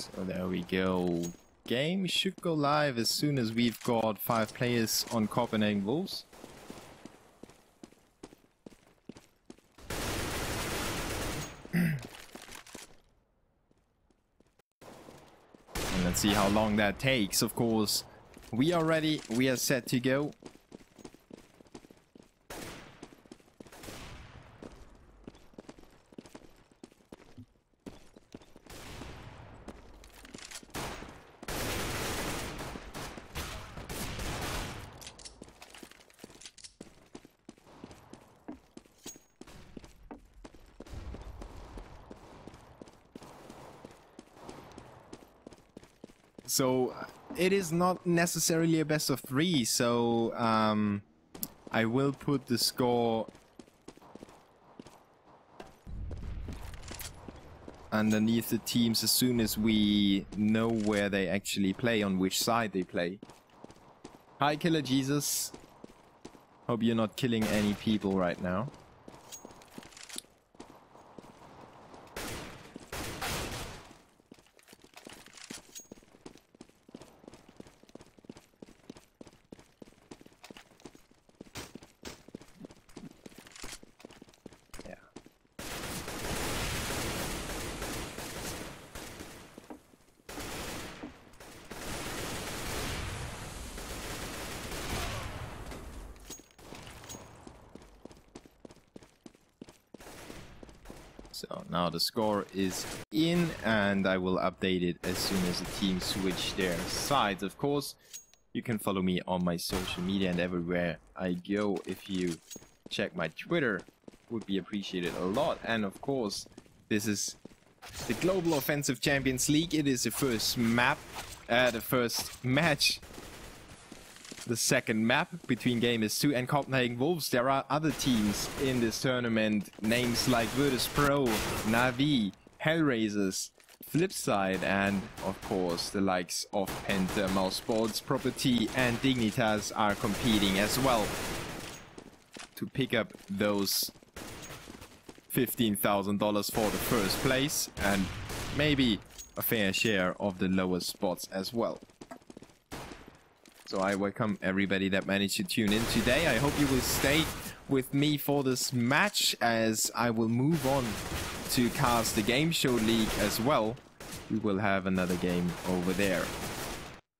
So there we go. Game should go live as soon as we've got 5 players on Copenhagen Wolves. And let's see how long that takes. Of course, we are ready. We are set to go. So it is not necessarily a best of 3, so I will put the score underneath the teams as soon as we know where they actually play, on which side they play. Hi Killer Jesus. Hope you're not killing any people right now. So now the score is in, and I will update it as soon as the team switch their sides. Of course, you can follow me on my social media and everywhere I go. If you check my Twitter, would be appreciated a lot. And of course, this is the Global Offensive Champions League. It is the first map, the first match. The second map between Gamers2 and Copenhagen Wolves. There are other teams in this tournament, names like Virtus.pro, Na'Vi, Hellraisers, Flipside, and of course the likes of Penta, Mouse Sports Property, and Dignitas are competing as well to pick up those $15,000 for the first place and maybe a fair share of the lower spots as well. So I welcome everybody that managed to tune in today. I hope you will stay with me for this match, as I will move on to cast the Game Show League as well. We will have another game over there.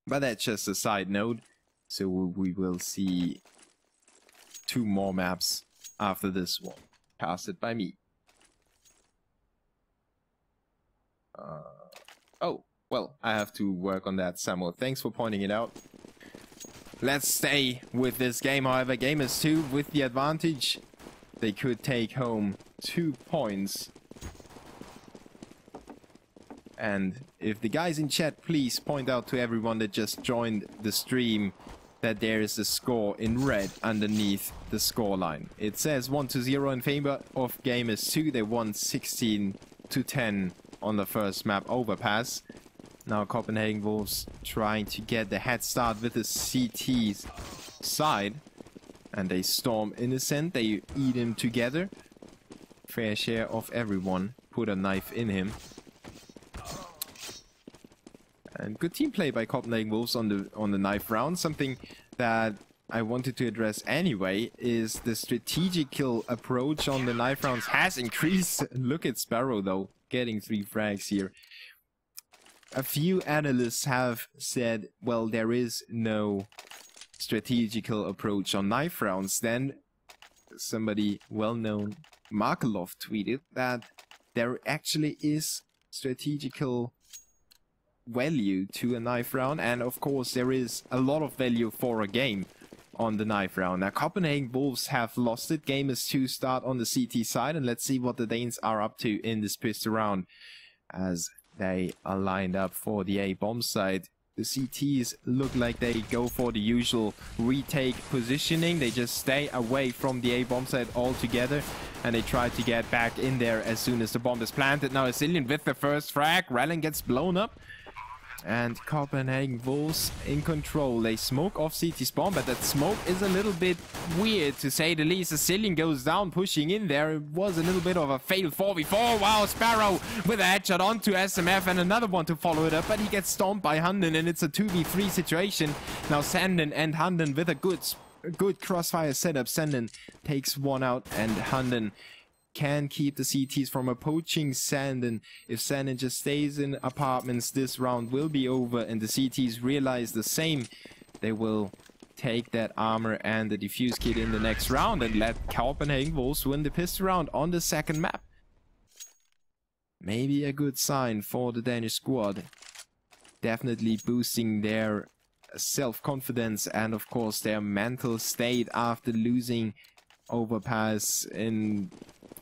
But that's just a side note. So we will see 2 more maps after this one, casted by me. Oh, well, I have to work on that, Samuel. Thanks for pointing it out. Let's stay with this game, however. Gamers2 with the advantage. They could take home 2 points. And if the guys in chat, please point out to everyone that just joined the stream that there is a score in red underneath the scoreline. It says 1-0 in favor of Gamers2. They won 16-10 on the first map, Overpass. Now Copenhagen Wolves trying to get the head start with the CT's side. And they storm Innocent. They eat him together. Fair share of everyone put a knife in him. And good team play by Copenhagen Wolves on the knife round. Something that I wanted to address anyway is the strategic kill approach on the knife rounds has increased. Look at Sparrow though, getting 3 frags here. A few analysts have said, well, there is no strategical approach on knife rounds. Then somebody well-known, Markelov, tweeted that there actually is strategical value to a knife round, and of course there is a lot of value for a game on the knife round. Now Copenhagen Wolves have lost it. Gamers2 start on the CT side, and let's see what the Danes are up to in this pistol round as they are lined up for the A bomb side. The CTs look like they go for the usual retake positioning. They just stay away from the A bomb side altogether, and they try to get back in there as soon as the bomb is planted. Now Asilian with the first frag. Rallen gets blown up. And Copenhagen Wolves in control. They smoke off CT spawn, but that smoke is a little bit weird, to say the least. Sicilian goes down, pushing in there. It was a little bit of a fail 4v4. Wow, Sparrow with a headshot onto SMF and another one to follow it up, but he gets stomped by Hunden, and it's a 2v3 situation. Now Sanden and Hunden with a good crossfire setup. Sanden takes one out, and Hunden can keep the CTs from approaching Sanden. If Sanden just stays in apartments, this round will be over, and the CTs realize the same. They will take that armor and the defuse kit in the next round and let Copenhagen Wolves win the pistol round on the second map. Maybe a good sign for the Danish squad. Definitely boosting their self-confidence and of course their mental state after losing Overpass in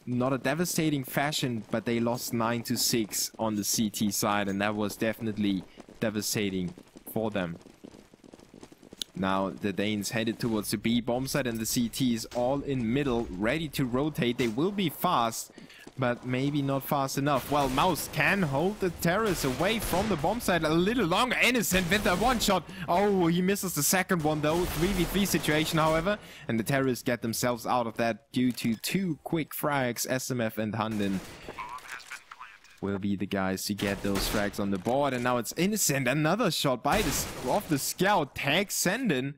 not a devastating fashion, but they lost 9-6 on the CT side, and that was definitely devastating for them. Now the Danes headed towards the B bomb site, and the CTs all in middle, ready to rotate. They will be fast, but maybe not fast enough. Well, Mouse can hold the terrorists away from the bomb site a little longer. Innocent with a one shot. Oh, he misses the second one though. 3v3 situation, however. And the terrorists get themselves out of that due to two quick frags. SMF and Hunden will be the guys to get those frags on the board. And now it's Innocent. Another shot by off the scout. Tags Senden.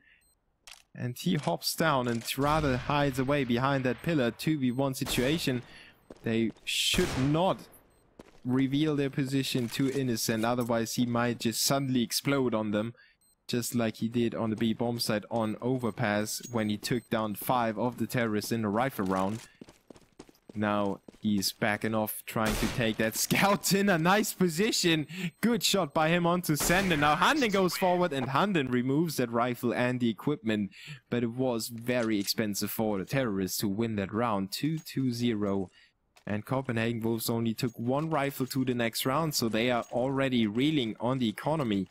And he hops down and rather hides away behind that pillar. 2v1 situation. They should not reveal their position to Innocent, otherwise he might just suddenly explode on them, just like he did on the B bomb site on Overpass when he took down 5 of the terrorists in the rifle round. Now he's backing off, trying to take that scout in a nice position. Good shot by him onto Senden. Now Hunden goes forward, and Hunden removes that rifle and the equipment, but it was very expensive for the terrorists to win that round. 2-2-0. And Copenhagen Wolves only took one rifle to the next round, so they are already reeling on the economy,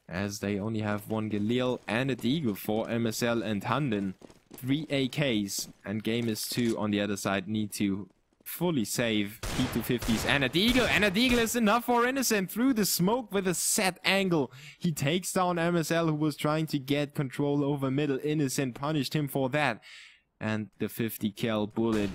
as they only have one Galil and a Deagle for MSL and Hunden. 3 AKs, and Gamers2 on the other side need to fully save P250s and a Deagle is enough for Innocent through the smoke with a set angle. He takes down MSL, who was trying to get control over middle. Innocent punished him for that, and the 50 cal bullet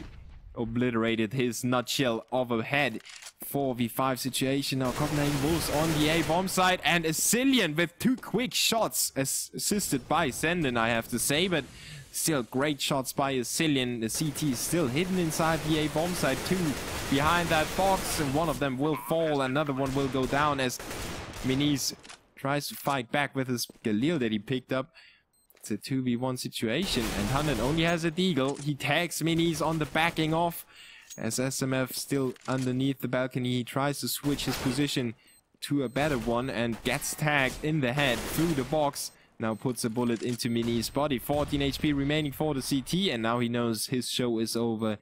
obliterated his nutshell of a head. 4v5 situation now. Copenhagen Wolves on the A bomb site, and a Cillian with 2 quick shots, assisted by Senden, I have to say, but still great shots by a Cillian. The CT is still hidden inside the A bomb site, 2 behind that box, and one of them will fall, another one will go down as Minis tries to fight back with his Galil that he picked up. It's a 2v1 situation, and Hunden only has a Deagle. He tags Minis on the backing off, as SMF still underneath the balcony. He tries to switch his position to a better one and gets tagged in the head through the box. Now puts a bullet into Mini's body. 14 HP remaining for the CT, and now he knows his show is over.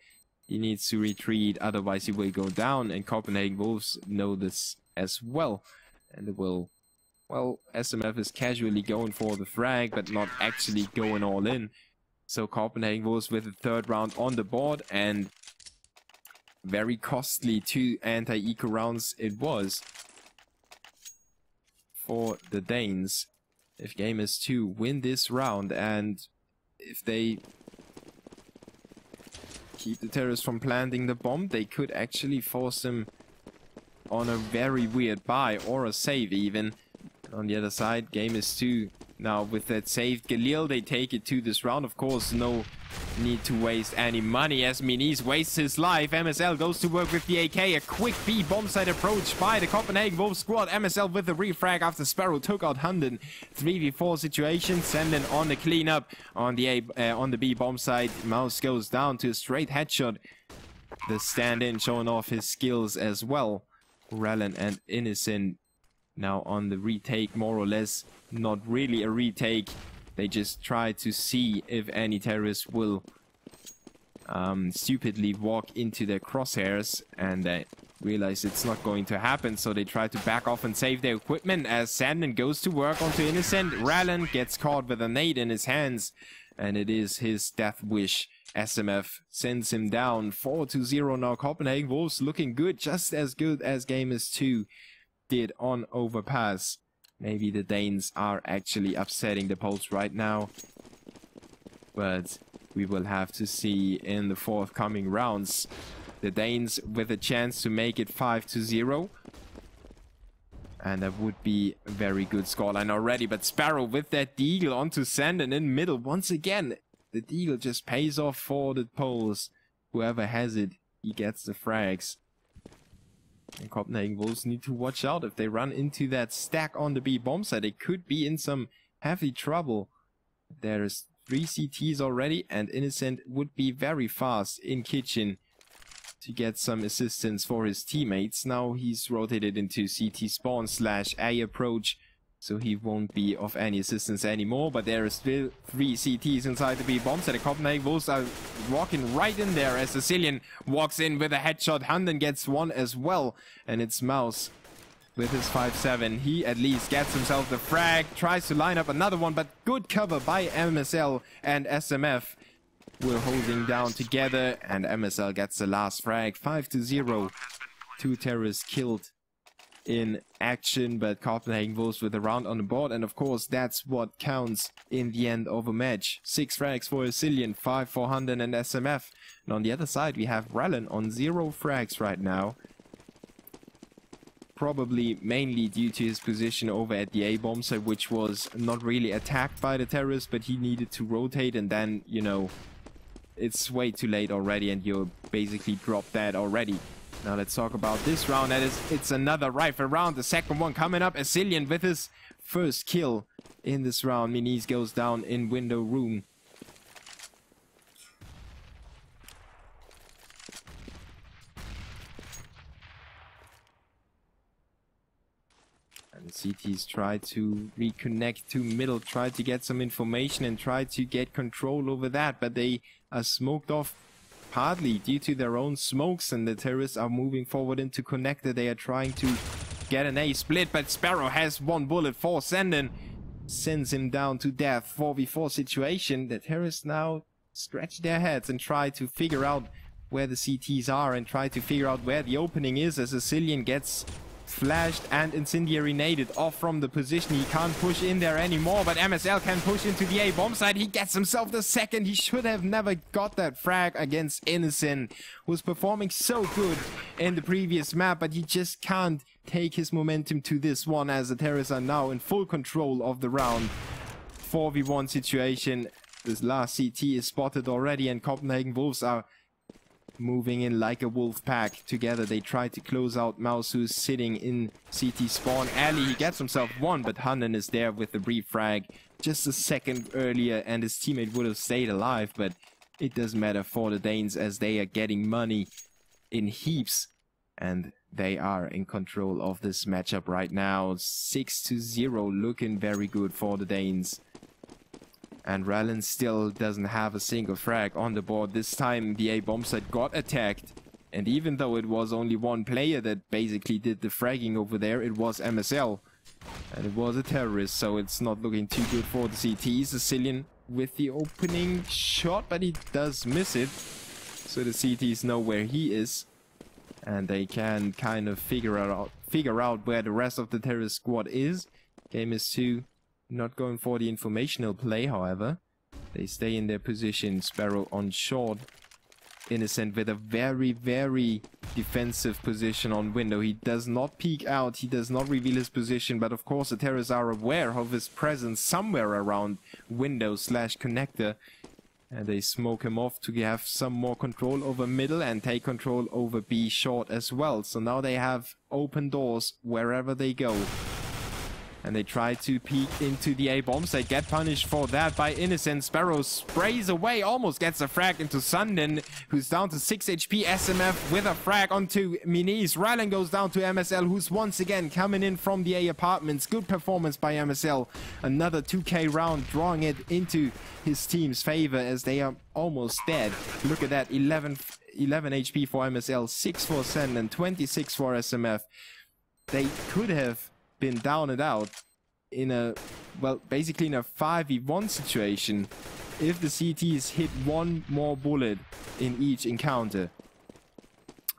He needs to retreat, otherwise he will go down, and Copenhagen Wolves know this as well. And it will... Well, SMF is casually going for the frag, but not actually going all in. So Copenhagen Wolves with the third round on the board, and very costly 2 anti-eco rounds it was for the Danes. If Gamers2 win this round, and if they keep the terrorists from planting the bomb, they could actually force them on a very weird buy, or a save even. On the other side, Gamers2 now with that saved Galil, they take it to this round. Of course, no need to waste any money as Minis wastes his life. MSL goes to work with the AK. A quick B bomb site approach by the Copenhagen Wolves squad. MSL with the refrag after Sparrow took out Hunden. 3v4 situation. Senden on the cleanup on the B bomb site. Mouse goes down to a straight headshot. The stand-in showing off his skills as well. Rallen and Innocent now on the retake, more or less. Not really a retake. They just try to see if any terrorists will stupidly walk into their crosshairs, and they realize it's not going to happen, so they try to back off and save their equipment as Sanden goes to work onto Innocent. Rallen gets caught with a nade in his hands, and it is his death wish. SMF sends him down. 4-0 now. Copenhagen Wolves looking good, just as good as Gamers2. did on overpass. Maybe the Danes are actually upsetting the Poles right now. But we will have to see in the forthcoming rounds. The Danes with a chance to make it 5-0. And that would be a very good scoreline already. But Sparrow with that Deagle onto Sandon in middle. Once again, the Deagle just pays off for the Poles. Whoever has it, he gets the frags. And Copenhagen Wolves need to watch out. If they run into that stack on the B bomb site, they could be in some heavy trouble. There's 3 CTs already, and Innocent would be very fast in kitchen to get some assistance for his teammates. Now he's rotated into CT spawn / A approach, so he won't be of any assistance anymore. But there are still 3 CTs inside the B bombs, and the Copenhagen Wolves are walking right in there as Sicilian walks in with a headshot. Hunden gets one as well, and it's Mouse with his 5-7. He at least gets himself the frag, tries to line up another one, but good cover by MSL and SMF. We're holding down together, and MSL gets the last frag. 5-0. 2 terrorists killed in action, but Copenhagen Wolves with a round on the board, and of course that's what counts in the end of a match. 6 frags for Sicilian, 5 for Hunden and SMF. And on the other side we have Rallen on 0 frags right now. Probably mainly due to his position over at the A bomb site, which was not really attacked by the terrorists, but he needed to rotate, and then, you know, it's way too late already and you basically dropped that already. Now let's talk about this round. It's another rifle round. The second one coming up. Asilian with his first kill in this round. Minis goes down in window room. And the CTs try to reconnect to middle, try to get some information and try to get control over that, but they are smoked off partly due to their own smokes, and the terrorists are moving forward into connector. They are trying to get an A split, but Sparrow has 1 bullet for Sandon, sends him down to death. 4v4 situation. The terrorists now scratch their heads and try to figure out where the CTs are and try to figure out where the opening is, as Sicilian gets flashed and incendiary naded off from the position. He can't push in there anymore, but MSL can push into the A bomb site. He gets himself the second. He should have never got that frag against Innocent, who's performing so good in the previous map, but he just can't take his momentum to this one, as the terrorists are now in full control of the round. 4v1 situation. This last CT is spotted already, and Copenhagen Wolves are moving in like a wolf pack. Together they try to close out Mouse, who's sitting in CT spawn alley. He gets himself 1, but Hunden is there with the brief frag just a second earlier, and his teammate would have stayed alive, but it doesn't matter for the Danes, as they are getting money in heaps, and they are in control of this matchup right now. 6-0, looking very good for the Danes. And Rallen still doesn't have a single frag on the board. This time the A bomb site got attacked, and even though it was only 1 player that basically did the fragging over there, it was MSL, and it was a terrorist, so it's not looking too good for the CT. Sicilian with the opening shot, but he does miss it, so the CTs know where he is, and they can kind of figure out where the rest of the terrorist squad is. Gamers2 not going for the informational play, however. They stay in their position. Sparrow on short. Innocent with a very, very defensive position on window. He does not peek out. He does not reveal his position. But of course the terrorists are aware of his presence somewhere around window / connector. And they smoke him off to have some more control over middle and take control over B short as well. So now they have open doors wherever they go. And they try to peek into the A bombs. They get punished for that by Innocent. Sparrow sprays away, almost gets a frag into Sundin, who's down to 6 HP. SMF with a frag onto Minis. Rylan goes down to MSL, who's once again coming in from the A apartments. Good performance by MSL. Another 2K round, drawing it into his team's favor, as they are almost dead. Look at that, 11 HP for MSL, 6 for Send, and 26 for SMF. They could have been down and out in a, well, basically in a 5v1 situation if the CTs hit 1 more bullet in each encounter.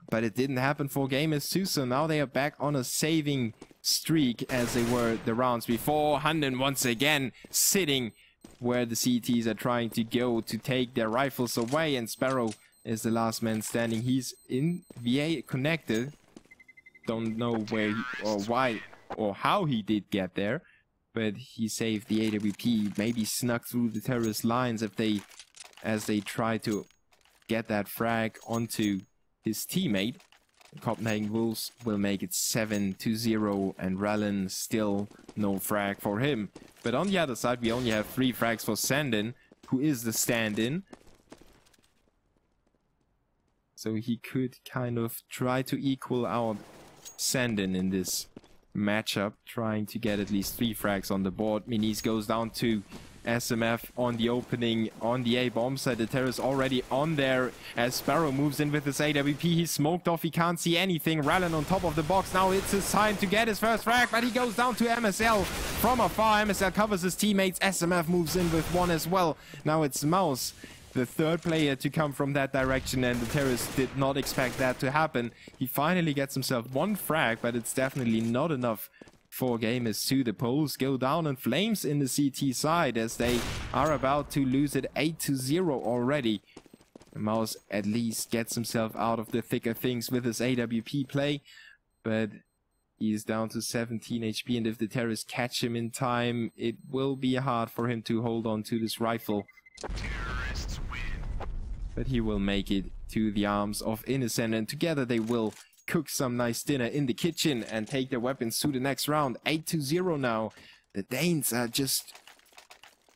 But it didn't happen for Gamers2, so now they are back on a saving streak as they were the rounds before. Hunden once again sitting where the CTs are trying to go to take their rifles away, and Sparrow is the last man standing. He's in VA connected. Don't know where or why or how he did get there, but he saved the AWP. Maybe snuck through the terrorist lines as they try to get that frag onto his teammate. Copenhagen Wolves will make it 7-0, and Rallen still no frag for him. But on the other side, we only have 3 frags for Sandin, who is the stand-in. So he could kind of try to equal our Sandin in this matchup, trying to get at least 3 frags on the board. Minis goes down to SMF on the opening on the A bomb side. The terrorist already on there as Sparrow moves in with his AWP. He's smoked off. He can't see anything. Rallen on top of the box. Now it's his time to get his first frag, but he goes down to MSL from afar. MSL covers his teammates. SMF moves in with one as well. Now it's Mouse, the third player to come from that direction, and the terrorist did not expect that to happen. He finally gets himself 1 frag, but it's definitely not enough for Gamers2. The Poles go down in flames in the CT side as they are about to lose it 8-0 already. The Mouse at least gets himself out of the thick of things with his AWP play, but he is down to 17 HP, and if the terrorists catch him in time, it will be hard for him to hold on to this rifle. Terrorists win. But he will make it to the arms of Innocent, and together they will cook some nice dinner in the kitchen and take their weapons to the next round. 8-0 now. The Danes are just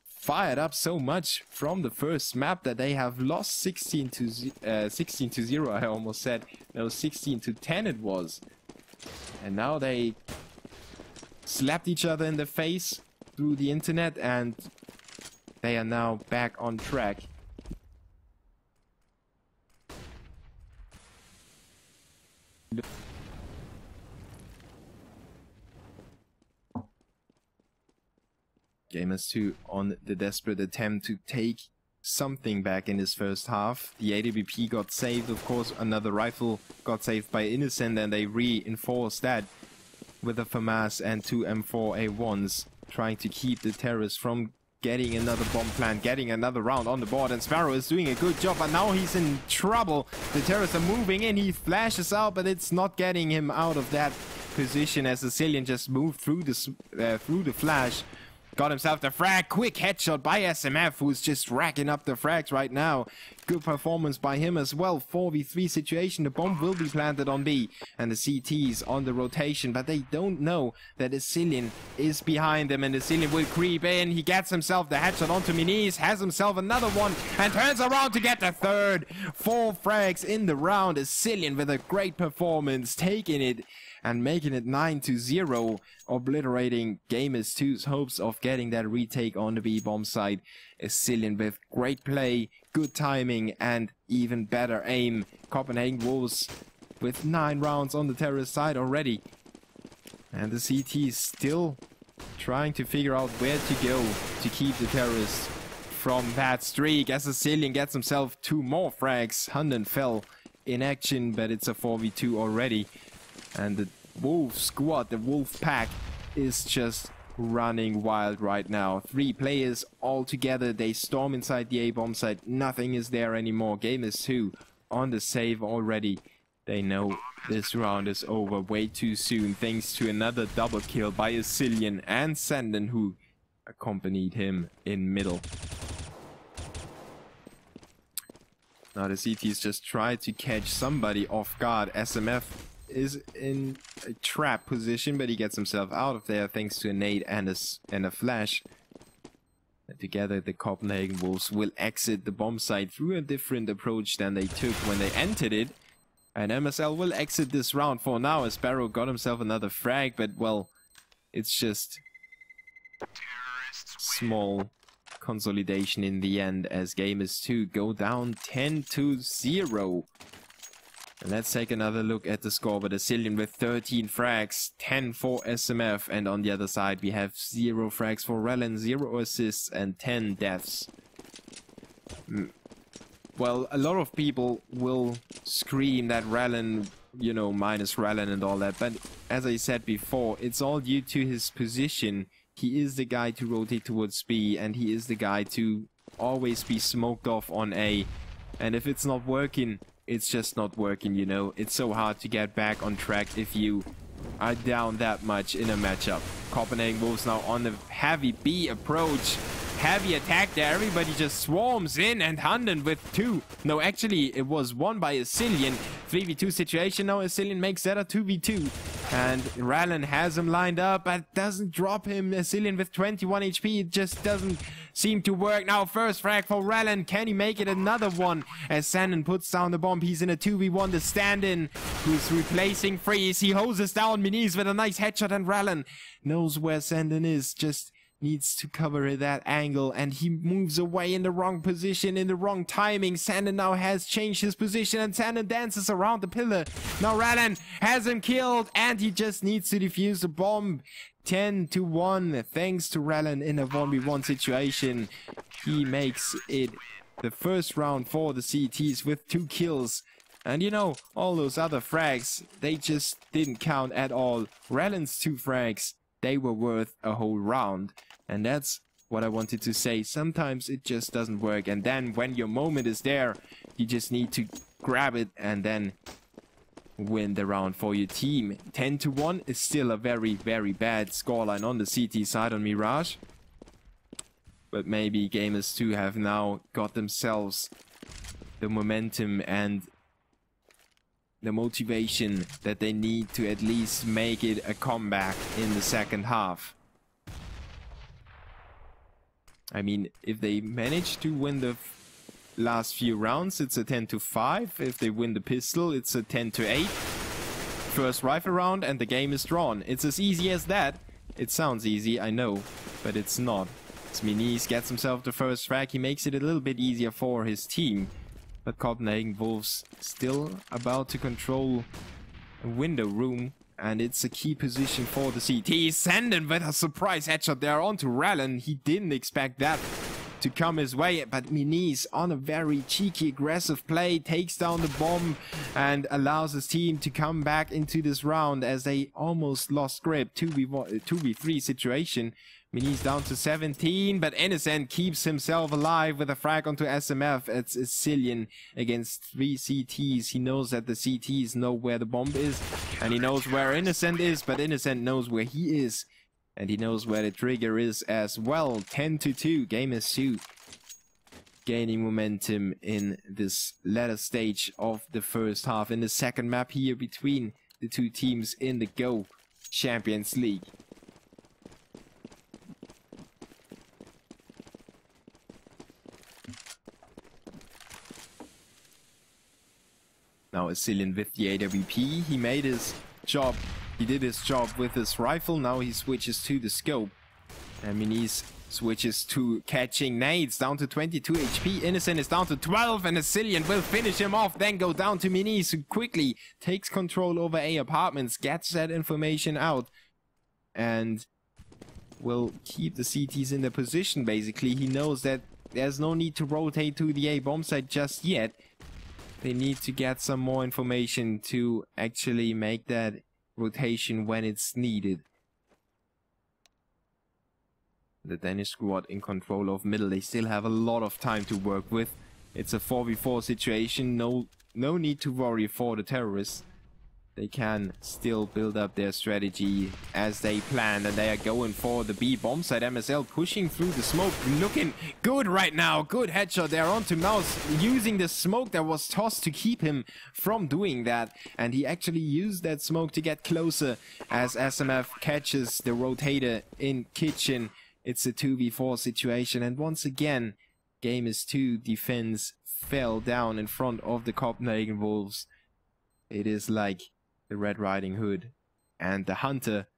fired up so much from the first map that they have lost 16-0. I almost said no, 16-10 it was, and now they slapped each other in the face through the internet, and they are now back on track. Gamers2 on the desperate attempt to take something back in this first half. The AWP got saved, of course. Another rifle got saved by Innocent, and they reinforced that with a FAMAS and 2 M4A1s, trying to keep the terrorists from getting another bomb plant, getting another round on the board. And Sparrow is doing a good job, but now he's in trouble. The terrorists are moving in. He flashes out, but it's not getting him out of that position as the Sicilian just moved through the flash. Got himself the frag. Quick headshot by SMF, who's just racking up the frags right now. Good performance by him as well. 4v3 situation. The bomb will be planted on B, and the CT's on the rotation, but they don't know that the Sicilian is behind them, and the Sicilian will creep in. He gets himself the headshot onto Minis, has himself another one, and turns around to get the third. 4 frags in the round. The Sicilian with a great performance, taking it and making it 9-0, obliterating Gamers2's hopes of getting that retake on the B-bomb side. A Sicilian with great play, good timing, and even better aim. Copenhagen Wolves with 9 rounds on the terrorist side already. And the CT is still trying to figure out where to go to keep the terrorists from that streak. As the Sicilian gets himself 2 more frags. Hunden fell in action, but it's a 4v2 already. And the Wolf squad, the Wolf pack, is just running wild right now. 3 players all together. They storm inside the A-bomb site. Nothing is there anymore. Gamers2 on the save already. They know this round is over way too soon, thanks to another double kill by a Sicilian and Sandin, who accompanied him in middle. Now the CTs just try to catch somebody off guard. SMF is in a trap position, but he gets himself out of there thanks to a nade and a flash. And together the Copenhagen Wolves will exit the bomb site through a different approach than they took when they entered it. And MSL will exit this round for now, as Sparrow got himself another frag, but well, it's just small consolidation in the end as Gamers2 go down 10-0. And let's take another look at the score. But the Sicilian with 13 frags, 10 for SMF, and on the other side we have 0 frags for Rallen, 0 assists, and 10 deaths. Well, a lot of people will scream that Rallen, you know, minus Rallen and all that, but as I said before, it's all due to his position. He is the guy to rotate towards B, and he is the guy to always be smoked off on A. And if it's not working, it's just not working, you know. It's so hard to get back on track if you are down that much in a matchup. Copenhagen Wolves now on the heavy B approach. Heavy attack there. Everybody just swarms in, and Hunden with 2. No, actually, it was 1 by Asilian. 3v2 situation now. Asilian makes that a 2v2. And Rallen has him lined up, but doesn't drop him. Asilian with 21 HP. It just doesn't seem to work. Now, first frag for Rallen. Can he make it another one? As Sandon puts down the bomb. He's in a 2v1. The stand-in who's replacing Freeze. He hoses down Miniz with a nice headshot, and Rallen knows where Sandon is. Just needs to cover that angle, and he moves away in the wrong position, in the wrong timing. Sandon now has changed his position, and Sandon dances around the pillar. Now Rallen has him killed, and he just needs to defuse the bomb. 10-1, thanks to Rallen in a 1v1 situation. He makes it the first round for the CTs with 2 kills. And you know, all those other frags, they just didn't count at all. Rallen's 2 frags, they were worth a whole round. And that's what I wanted to say. Sometimes it just doesn't work. And then when your moment is there, you just need to grab it and then win the round for your team. 10-1 is still a very, very bad scoreline on the CT side on Mirage. But maybe Gamers2 have now got themselves the momentum and the motivation that they need to at least make it a comeback in the second half. I mean, if they manage to win the last few rounds, it's a 10-5. If they win the pistol, it's a 10-8. First rifle round and the game is drawn. It's as easy as that. It sounds easy, I know, but it's not. Miniz gets himself the first frag. He makes it a little bit easier for his team. But Copenhagen Wolves still about to control a window room. And it's a key position for the CT. Sandon with a surprise headshot there onto Rallen. He didn't expect that to come his way. But Miniz on a very cheeky, aggressive play takes down the bomb and allows his team to come back into this round as they almost lost grip. 2v3 situation. Miniz down to 17, but Innocent keeps himself alive with a frag onto SMF. It's Asilian against 3 CTs. He knows that the CTs know where the bomb is, and he knows where Innocent is, but Innocent knows where he is, and he knows where the trigger is as well. 10-2, Gamers2 gaining momentum in this latter stage of the first half. In the second map here between the 2 teams in the Go Champions League. Now Asilian with the AWP, he made his job, he did his job with his rifle, now he switches to the scope. And Miniz switches to catching nades, down to 22 HP, Innocent is down to 12, and Asilian will finish him off, then go down to Miniz, who quickly takes control over A apartments, gets that information out, and will keep the CTs in their position basically. He knows that there's no need to rotate to the A bomb site just yet. They need to get some more information to actually make that rotation when it's needed. The Danish squad in control of middle. They still have a lot of time to work with. It's a 4v4 situation. No need to worry for the terrorists. They can still build up their strategy as they planned, and they are going for the B bomb site. MSL pushing through the smoke, looking good right now. Good headshot there onto Mouse, using the smoke that was tossed to keep him from doing that. And he actually used that smoke to get closer as SMF catches the rotator in kitchen. It's a 2v4 situation, and once again, Gamers2 defense fell down in front of the Copenhagen Wolves. It is like the Red Riding Hood and the Hunter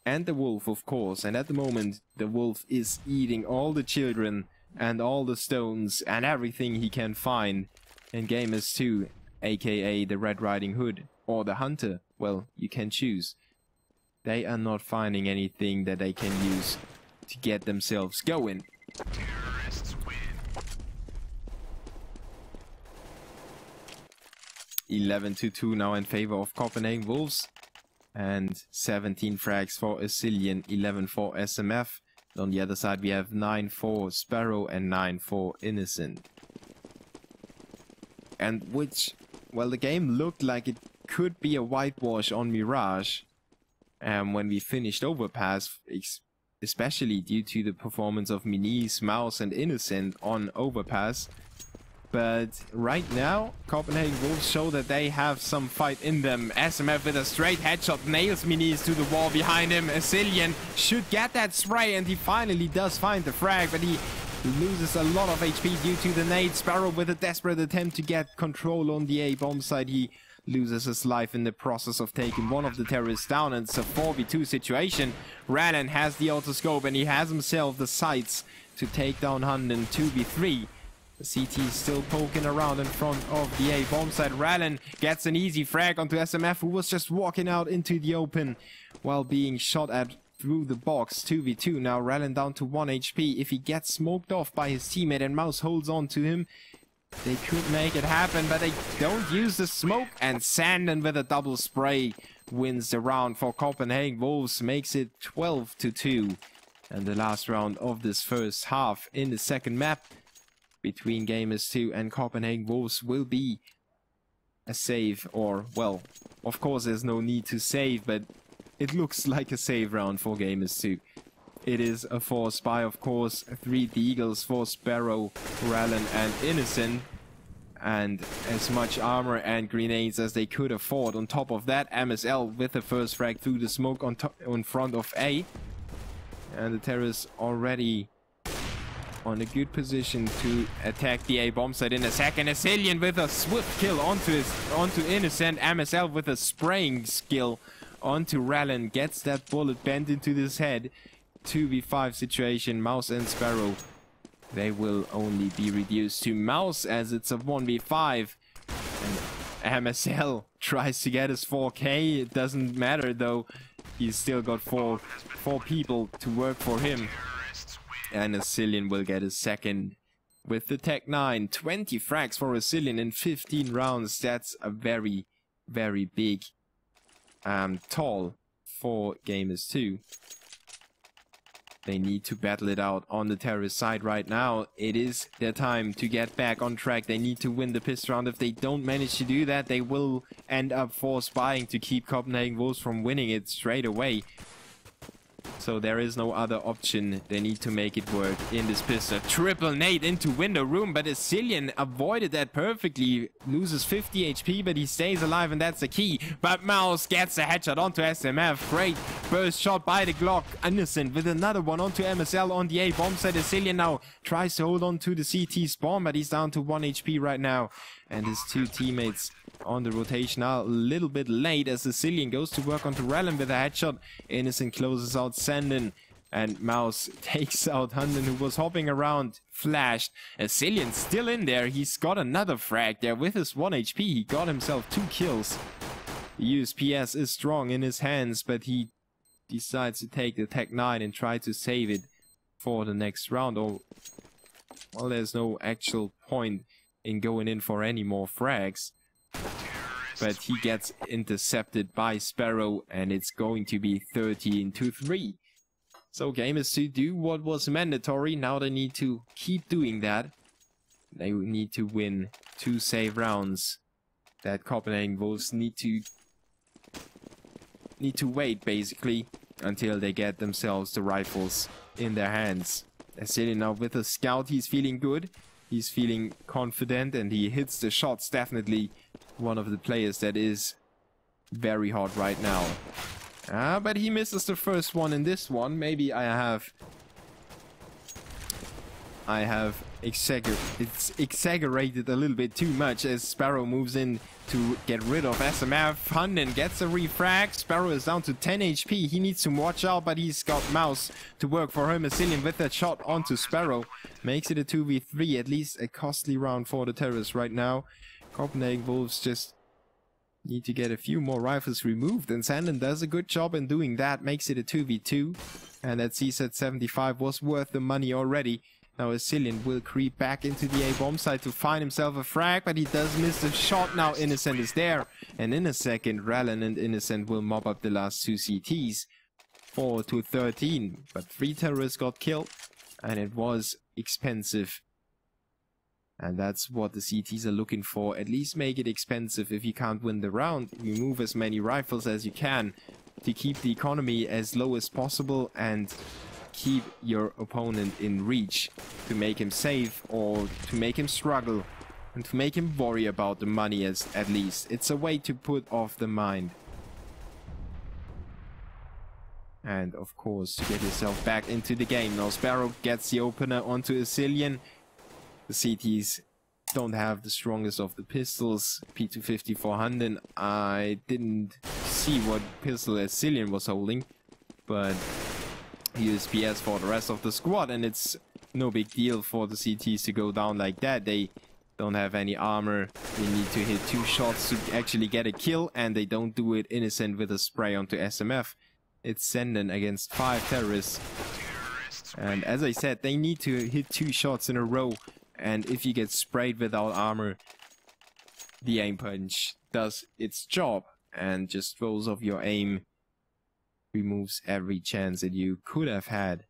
and the Wolf, of course. And at the moment, the Wolf is eating all the children and all the stones and everything he can find. And Gamers2, aka the Red Riding Hood or the Hunter, well, you can choose. They are not finding anything that they can use to get themselves going. Terrorists win. 11-2 now in favor of Copenhagen Wolves. And 17 frags for Asilian, 11 for SMF. On the other side we have 9 for Sparrow and 9 for Innocent. And which, well, the game looked like it could be a whitewash on Mirage. When we finished Overpass, especially due to the performance of Minis, Mouse and Innocent on Overpass. But right now, Copenhagen Wolves show that they have some fight in them. SMF with a straight headshot nails Minis to the wall behind him. Asilian should get that spray, and he finally does find the frag, but he loses a lot of HP due to the nade. Sparrow with a desperate attempt to get control on the A bomb site. He loses his life in the process of taking one of the terrorists down, and it's a 4v2 situation. Rallen has the autoscope and he has himself the sights to take down Hunden 2v3. The CT is still poking around in front of the A bomb site. Rallen gets an easy frag onto SMF, who was just walking out into the open while being shot at through the box. 2v2 now. Rallen down to 1 HP. If he gets smoked off by his teammate and Mouse holds on to him, they could make it happen, but they don't use the smoke, and Sanden with a double spray wins the round for Copenhagen Wolves, makes it 12-2. And the last round of this first half in the second map between Gamers2 and Copenhagen Wolves will be a save, or, well, of course there's no need to save, but it looks like a save round for Gamers2. It is a 4 spy, of course, 3 Deagles for Sparrow, Rallen and Innocent, and as much armor and grenades as they could afford. On top of that, MSL with the first frag through the smoke on front of A, and the terrorists already on a good position to attack the A bomb site in a second. Asilian with a swift kill onto Innocent. MSL with a spraying skill onto Rallen, gets that bullet bent into his head. 2v5 situation, Mouse and Sparrow. They will only be reduced to Mouse as it's a 1v5. And MSL tries to get his 4k. It doesn't matter though. He's still got four people to work for him. And Asilian will get his second with the Tech 9. 20 frags for Asilian in 15 rounds. That's a very, very big toll for Gamers2. They need to battle it out on the terrorist side right now. It is their time to get back on track. They need to win the piss round. If they don't manage to do that, they will end up forced buying to keep Copenhagen Wolves from winning it straight away. So there is no other option. They need to make it work in this pistol. Triple nade into window room, but Asilian avoided that perfectly. Loses 50 HP, but he stays alive, and that's the key. But Mouse gets a headshot onto SMF. Great burst shot by the Glock. Innocent with another one onto MSL on the A bomb site. Asilian now tries to hold on to the CT spawn, but he's down to 1 HP right now. And his 2 teammates on the rotation are a little bit late as Asilian goes to work onto Rallen with a headshot. Innocent closes out Sanden, and Mouse takes out Hunden, who was hopping around, flashed. Asilian still in there. He's got another frag there with his 1 HP. He got himself 2 kills. The USPS is strong in his hands, but he decides to take the Tech 9 and try to save it for the next round. Or, well, there's no actual point in going in for any more frags. But he gets intercepted by Sparrow, and it's going to be 13-3. So Gamers2 do what was mandatory. Now they need to keep doing that. They need to win 2 save rounds. That Copenhagen Wolves need to wait basically until they get themselves the rifles in their hands. Asilian now with a scout. He's feeling good. He's feeling confident, and he hits the shots. Definitely one of the players that is very hot right now. But he misses the first one in this one. Maybe I have exaggerated a little bit too much as Sparrow moves in to get rid of SMF. Hunden gets a refrag. Sparrow is down to 10 HP. He needs to watch out, but he's got Mouse to work for him. Asilian with that shot onto Sparrow makes it a 2v3, at least a costly round for the terrorists right now. Copenhagen Wolves just need to get a few more rifles removed, and Sanden does a good job in doing that. Makes it a 2v2, and that CZ-75 was worth the money already. Now Asilian will creep back into the A bomb site to find himself a frag, but he does miss the shot. Now Innocent is there, and in a second Rallen and Innocent will mop up the last two CTs. 4-13, but 3 terrorists got killed, and it was expensive. And that's what the CTs are looking for. At least make it expensive. If you can't win the round, you move as many rifles as you can to keep the economy as low as possible and keep your opponent in reach, to make him safe or to make him struggle and to make him worry about the money at least. It's a way to put off the mind. And of course to get yourself back into the game. Now Sparrow gets the opener onto Asilian. The CTs don't have the strongest of the pistols. P250 for Hunden. I didn't see what pistol Asilian was holding, but USPS for the rest of the squad, and it's no big deal for the CTs to go down like that. They don't have any armor. They need to hit 2 shots to actually get a kill, and they don't do it innocent with a spray onto SMF. It's Senden against 5 terrorists. And as I said, they need to hit 2 shots in a row. And if you get sprayed without armor, the aim punch does its job and just throws off your aim, removes every chance that you could have had.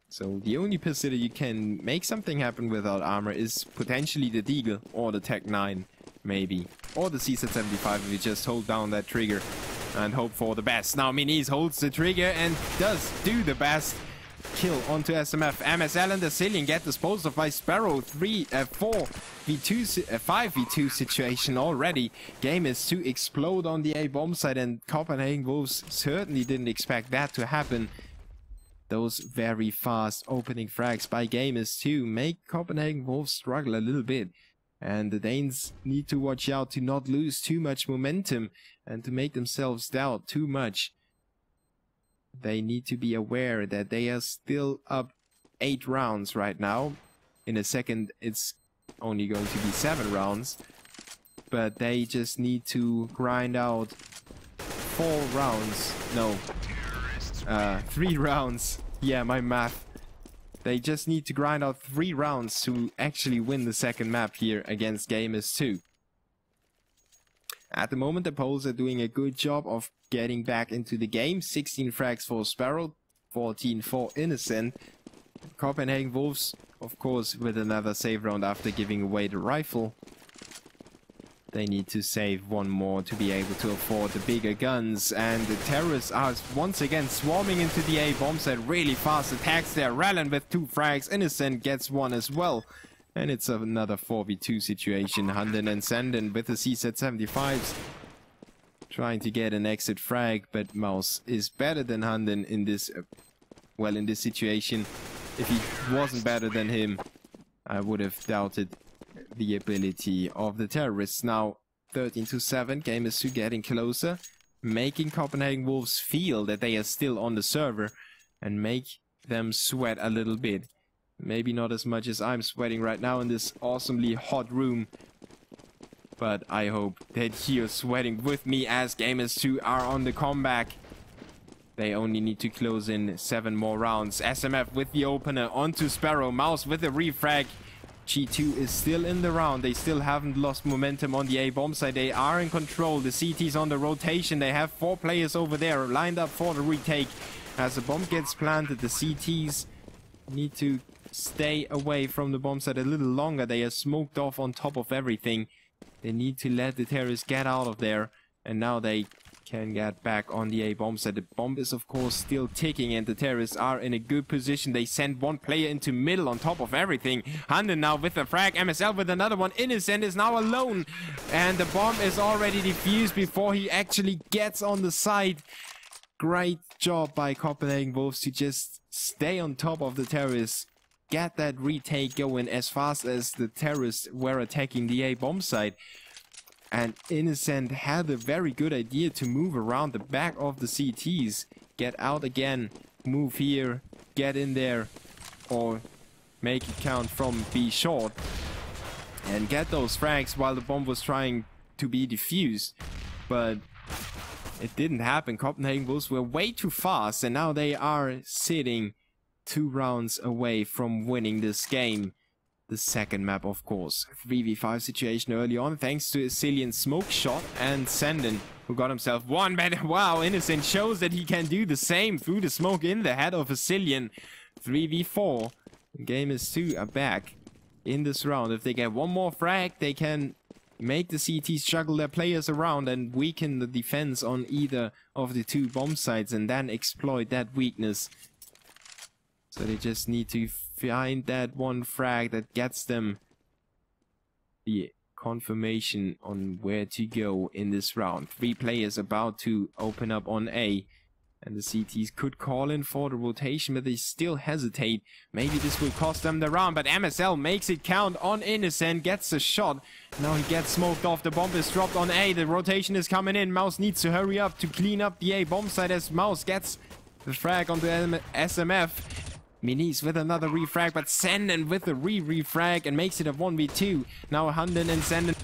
So the only pistol that you can make something happen without armor is potentially the Deagle or the Tech 9, maybe. Or the CZ75 if you just hold down that trigger and hope for the best. Now Minis holds the trigger and does do the best. Kill onto SMF. MSL and Asilian get disposed of by Sparrow. 5v2 situation already. Gamers2 explode on the A bomb site, and Copenhagen Wolves certainly didn't expect that to happen. Those very fast opening frags by Gamers2 make Copenhagen Wolves struggle a little bit. And the Danes need to watch out to not lose too much momentum and to make themselves doubt too much. They need to be aware that they are still up 8 rounds right now. In a second, it's only going to be 7 rounds. But they just need to grind out 4 rounds. No, 3 rounds. Yeah, my math. They just need to grind out 3 rounds to actually win the second map here against Gamers2. At the moment, the Poles are doing a good job of getting back into the game. 16 frags for Sparrow, 14 for Innocent. Copenhagen Wolves, of course, with another save round after giving away the rifle. They need to save 1 more to be able to afford the bigger guns. And the terrorists are once again swarming into the A bomb site. Really fast attacks there. Rallen with 2 frags. Innocent gets 1 as well. And it's another 4v2 situation. Hunden and Senden with the CZ75s trying to get an exit frag, but Mouse is better than Hunden in this, in this situation. If he wasn't better than him, I would have doubted the ability of the terrorists. Now 13-7, Gamers2 getting closer, making Copenhagen Wolves feel that they are still on the server and make them sweat a little bit. Maybe not as much as I'm sweating right now in this awesomely hot room. But I hope that you're sweating with me as Gamers2 are on the comeback. They only need to close in 7 more rounds. SMF with the opener onto Sparrow. Mouse with the refrag. G2 is still in the round. They still haven't lost momentum on the A bomb side. They are in control. The CT's on the rotation. They have 4 players over there lined up for the retake. As the bomb gets planted, the CTs need to stay away from the bomb site a little longer. They are smoked off on top of everything. They need to let the terrorists get out of there. And now they can get back on the A bomb site. The bomb is of course still ticking and the terrorists are in a good position. They send 1 player into middle on top of everything. Hunden now with a frag. MSL with another one. Innocent is now alone. And the bomb is already defused before he actually gets on the site. Great job by Copenhagen Wolves to just stay on top of the terrorists. Get that retake going as fast as the terrorists were attacking the A bomb site. And Innocent had a very good idea to move around the back of the CTs. Get out again, move here, get in there, or make it count from B short. And get those frags while the bomb was trying to be defused. But it didn't happen. Copenhagen Wolves were way too fast and now they are sitting 2 rounds away from winning this game. The second map, of course. 3v5 situation early on, thanks to a Cillian smoke shot, and Senden, who got himself one. But wow, Innocent shows that he can do the same through the smoke in the head of a Cillian. 3v4. Gamers2 are back in this round. If they get one more frag, they can make the CTs juggle their players around and weaken the defense on either of the 2 bomb sites, and then exploit that weakness. So they just need to find that one frag that gets them the confirmation on where to go in this round. 3 players about to open up on A, and the CTs could call in for the rotation, but they still hesitate. Maybe this will cost them the round, but MSL makes it count on Innocent, gets a shot. Now he gets smoked off. The bomb is dropped on A. The rotation is coming in. Mouse needs to hurry up to clean up the A bomb site as Mouse gets the frag onto SMF. Minis with another refrag, but Senden with a refrag and makes it a 1v2. Now Hunden and Senden.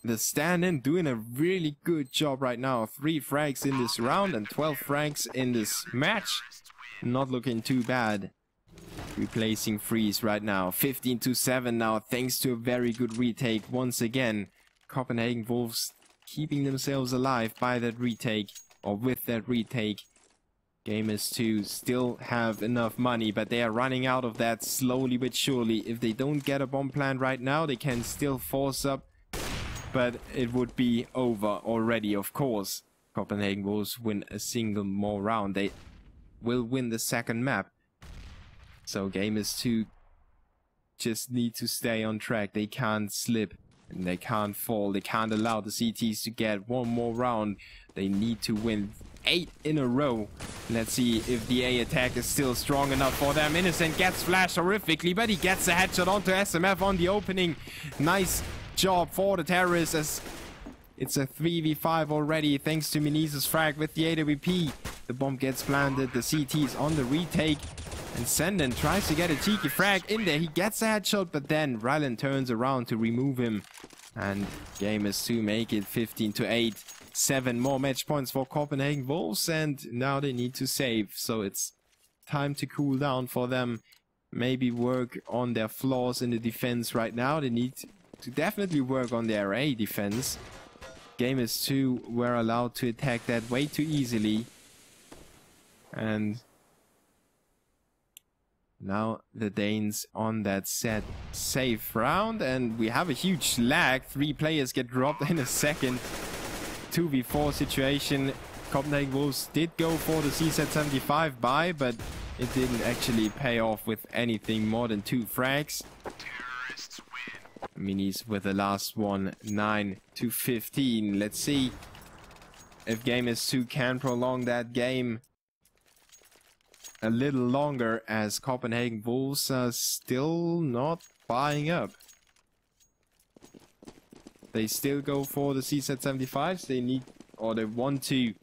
The stand-in doing a really good job right now. 3 frags in this round and 12 frags in this match. Not looking too bad. Replacing Freeze right now. 15-7 now, thanks to a very good retake once again. Copenhagen Wolves keeping themselves alive by that retake, or with that retake. Gamers2 still have enough money, but they are running out of that slowly but surely. If they don't get a bomb plant right now, they can still force up, but it would be over already, of course. Copenhagen Wolves win a single more round. They will win the second map. So Gamers2 just need to stay on track. They can't slip and they can't fall. They can't allow the CTs to get one more round. They need to win 8 in a row. Let's see if the A attack is still strong enough for them. Innocent gets flashed horrifically, but he gets a headshot onto SMF on the opening. Nice job for the terrorists as it's a 3v5 already thanks to Miniz's frag with the AWP. The bomb gets planted, the CT's on the retake, and Senden tries to get a cheeky frag in there. He gets a headshot, but then Rylan turns around to remove him, and Gamers2 make it 15-8. 7 more match points for Copenhagen Wolves, and now they need to save, so it's time to cool down for them. Maybe work on their flaws in the defense right now. They need to definitely work on their A defense. Gamers2 were allowed to attack that way too easily. And now the Danes on that set safe round, and we have a huge lag. 3 players get dropped in a second. 2v4 situation. Copenhagen Wolves did go for the CZ75 buy, but it didn't actually pay off with anything more than 2 frags. Minis with the last one, 9-15. Let's see if Gamers2 can prolong that game a little longer, as Copenhagen Wolves are still not buying up. They still go for the CZ75s. They need, or they want to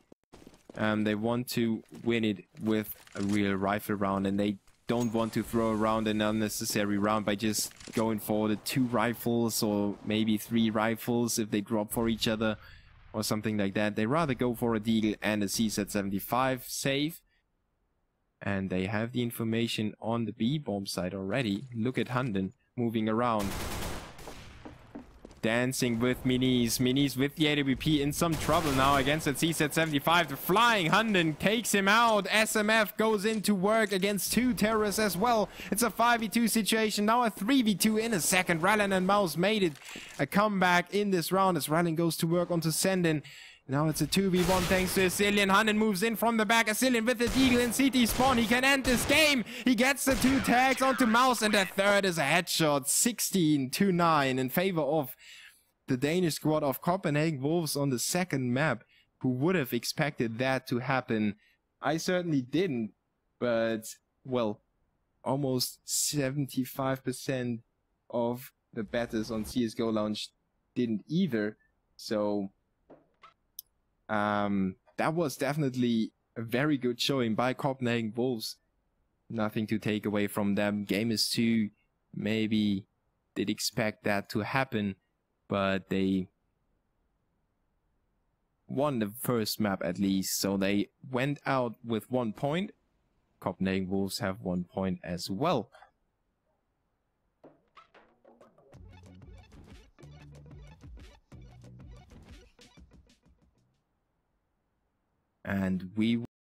win it with a real rifle round, and they don't want to throw around an unnecessary round by just going for the 2 rifles or maybe 3 rifles if they drop for each other or something like that. They rather go for a Deagle and a CZ75 save. And they have the information on the B bomb site already. Look at Hunden moving around. Dancing with Minis. Minis with the AWP in some trouble now against that CZ75. The flying Hunden takes him out. SMF goes into work against 2 terrorists as well. It's a 5v2 situation. Now a 3v2 in a second. Rylan and Mouse made it a comeback in this round as Rylan goes to work onto Senden. Now it's a 2v1 thanks to Cillian. Hunden moves in from the back. Cillian with the Deagle in CT spawn. He can end this game. He gets the 2 tags onto Mouse, and the third is a headshot. 16-9 in favor of the Danish squad of Copenhagen Wolves on the second map. Who would have expected that to happen? I certainly didn't, but, well, almost 75% of the bettors on CSGO Launch didn't either. So that was definitely a very good showing by Copenhagen Wolves. Nothing to take away from them. Gamers2 maybe did expect that to happen, but they won the first map at least, so they went out with 1 point. Copenhagen Wolves have 1 point as well. And we